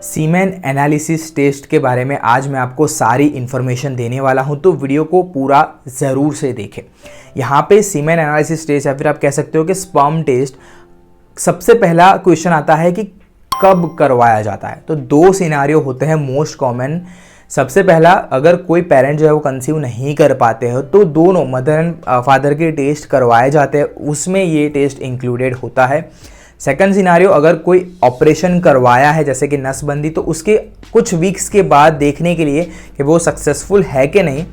Semen analysis test के बारे में आज मैं आपको सारी इन्फॉर्मेशन देने वाला हूं, तो वीडियो को पूरा ज़रूर से देखें। यहाँ पे सीमेन एनालिसिस टेस्ट या फिर आप कह सकते हो कि स्पर्म टेस्ट, सबसे पहला क्वेश्चन आता है कि कब करवाया जाता है। तो दो सिनारियो होते हैं मोस्ट कॉमन। सबसे पहला, अगर कोई पेरेंट जो है वो कंसीव नहीं कर पाते हो तो दोनों मदर एंड फादर के टेस्ट करवाए जाते हैं, उसमें ये टेस्ट इंक्लूडेड होता है। सेकंड सिनारियो, अगर कोई ऑपरेशन करवाया है जैसे कि नसबंदी, तो उसके कुछ वीक्स के बाद देखने के लिए कि वो सक्सेसफुल है कि नहीं,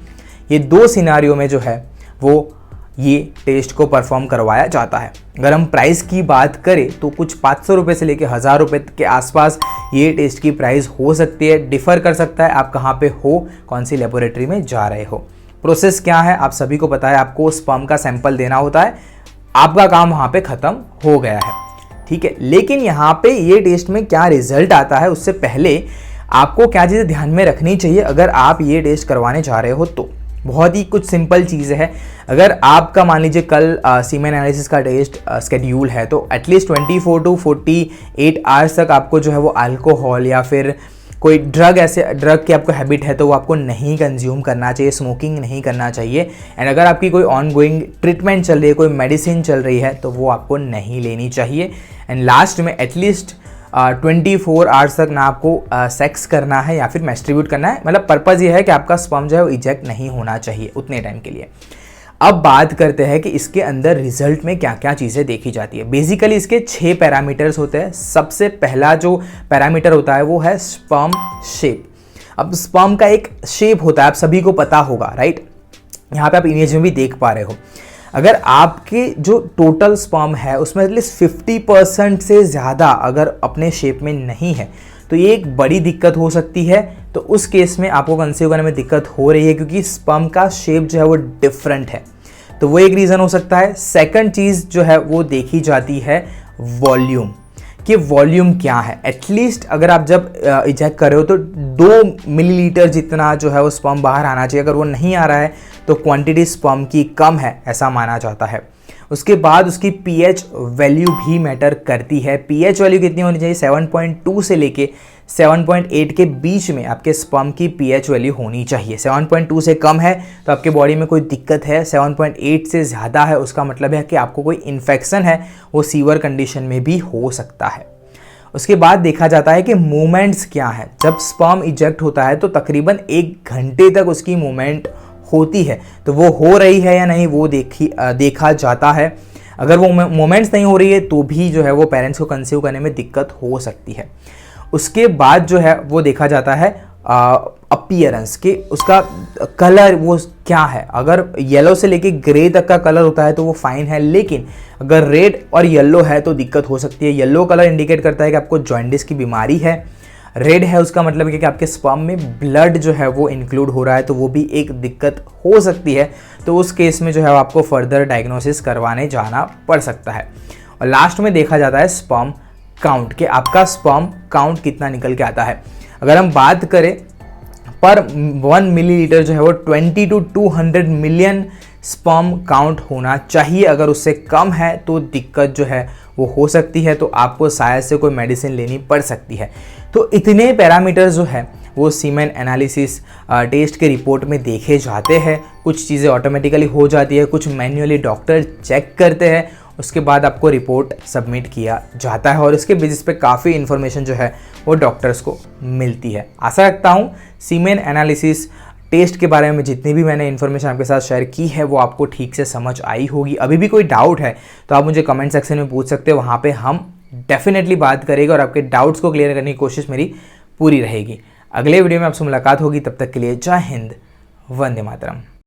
ये दो सिनारियो में जो है वो ये टेस्ट को परफॉर्म करवाया जाता है। अगर हम प्राइस की बात करें तो कुछ 500 रुपये से लेकर 1000 रुपये के आसपास ये टेस्ट की प्राइस हो सकती है। डिफ़र कर सकता है आप कहाँ पे हो, कौन सी लेबोरेटरी में जा रहे हो। प्रोसेस क्या है आप सभी को पता है, आपको स्पर्म का सैंपल देना होता है, आपका काम वहाँ पे ख़त्म हो गया है, ठीक है। लेकिन यहाँ पे ये टेस्ट में क्या रिजल्ट आता है, उससे पहले आपको क्या चीज़ें ध्यान में रखनी चाहिए अगर आप ये टेस्ट करवाने जा रहे हो। तो बहुत ही कुछ सिंपल चीज़ है। अगर आपका मान लीजिए कल सीमेन एनालिसिस का टेस्ट स्केड्यूल है, तो एटलीस्ट 24 to 48 आवर्स तक आपको जो है वो अल्कोहल या फिर कोई ड्रग की आपको हैबिट है तो वो आपको नहीं कंज्यूम करना चाहिए, स्मोकिंग नहीं करना चाहिए। एंड अगर आपकी कोई ऑनगोइंग ट्रीटमेंट चल रही है, कोई मेडिसिन चल रही है, तो वो आपको नहीं लेनी चाहिए। एंड लास्ट में एटलीस्ट 24 आवर्स तक ना आपको सेक्स करना है या फिर मैस्ट्रिब्यूट करना है। मतलब पर्पज़ ये है कि आपका स्पर्म जो है वो इजेक्ट नहीं होना चाहिए उतने टाइम के लिए। अब बात करते हैं कि इसके अंदर रिजल्ट में क्या क्या चीज़ें देखी जाती है। बेसिकली इसके 6 पैरामीटर्स होते हैं। सबसे पहला जो पैरामीटर होता है वो है स्पर्म शेप। अब स्पर्म का एक शेप होता है, आप सभी को पता होगा, राइट। यहाँ पे आप इमेज में भी देख पा रहे हो। अगर आपके जो टोटल स्पर्म है उसमें एटलीस्ट 50% से ज़्यादा अगर अपने शेप में नहीं है तो ये एक बड़ी दिक्कत हो सकती है। तो उस केस में आपको कंसीव करने में दिक्कत हो रही है क्योंकि स्पर्म का शेप जो है वो डिफरेंट है, तो वो एक रीज़न हो सकता है। सेकंड चीज़ जो है वो देखी जाती है वॉल्यूम, कि वॉल्यूम क्या है। एटलीस्ट अगर आप जब इजेक्ट कर रहे हो तो 2 मिलीलीटर जितना जो है वो स्पर्म बाहर आना चाहिए। अगर वो नहीं आ रहा है तो क्वांटिटी स्पर्म की कम है, ऐसा माना जाता है। उसके बाद उसकी पीएच वैल्यू भी मैटर करती है। पीएच वैल्यू कितनी होनी चाहिए, 7.2 से लेके 7.8 के बीच में आपके स्पर्म की पीएच वैल्यू होनी चाहिए। 7.2 से कम है तो आपके बॉडी में कोई दिक्कत है, 7.8 से ज़्यादा है उसका मतलब है कि आपको कोई इन्फेक्शन है, वो सीवर कंडीशन में भी हो सकता है। उसके बाद देखा जाता है कि मूवमेंट्स क्या है। जब स्पर्म इजेक्ट होता है तो तकरीबन 1 घंटे तक उसकी मूवमेंट होती है, तो वो हो रही है या नहीं वो देखा जाता है। अगर वो मोमेंट्स नहीं हो रही है तो भी जो है वो पेरेंट्स को कंसीव करने में दिक्कत हो सकती है। उसके बाद जो है वो देखा जाता है अपीयरेंस, कि उसका कलर वो क्या है। अगर येलो से लेके ग्रे तक का कलर होता है तो वो फाइन है, लेकिन अगर रेड और येलो है तो दिक्कत हो सकती है। येलो कलर इंडिकेट करता है कि आपको जॉन्डिस की बीमारी है। रेड है उसका मतलब है कि आपके स्पर्म में ब्लड जो है वो इंक्लूड हो रहा है, तो वो भी एक दिक्कत हो सकती है। तो उस केस में जो है आपको फर्दर डायग्नोसिस करवाने जाना पड़ सकता है। और लास्ट में देखा जाता है स्पर्म काउंट, कि आपका स्पर्म काउंट कितना निकल के आता है। अगर हम बात करें पर 1 मिलीलीटर जो है वो 20 to 200 मिलियन स्पर्म काउंट होना चाहिए। अगर उससे कम है तो दिक्कत जो है वो हो सकती है, तो आपको शायद से कोई मेडिसिन लेनी पड़ सकती है। तो इतने पैरामीटर्स जो है वो सीमेन एनालिसिस टेस्ट के रिपोर्ट में देखे जाते हैं। कुछ चीज़ें ऑटोमेटिकली हो जाती है, कुछ मैन्युअली डॉक्टर चेक करते हैं, उसके बाद आपको रिपोर्ट सबमिट किया जाता है और इसके बेसिस पे काफ़ी इन्फॉर्मेशन जो है वो डॉक्टर्स को मिलती है। आशा रखता हूँ सीमेन एनालिसिस टेस्ट के बारे में जितनी भी मैंने इन्फॉर्मेशन आपके साथ शेयर की है वो आपको ठीक से समझ आई होगी। अभी भी कोई डाउट है तो आप मुझे कमेंट सेक्शन में पूछ सकते हो, वहाँ पे हम डेफिनेटली बात करेंगे और आपके डाउट्स को क्लियर करने की कोशिश मेरी पूरी रहेगी। अगले वीडियो में आपसे मुलाकात होगी, तब तक के लिए जय हिंद, वंदे मातरम।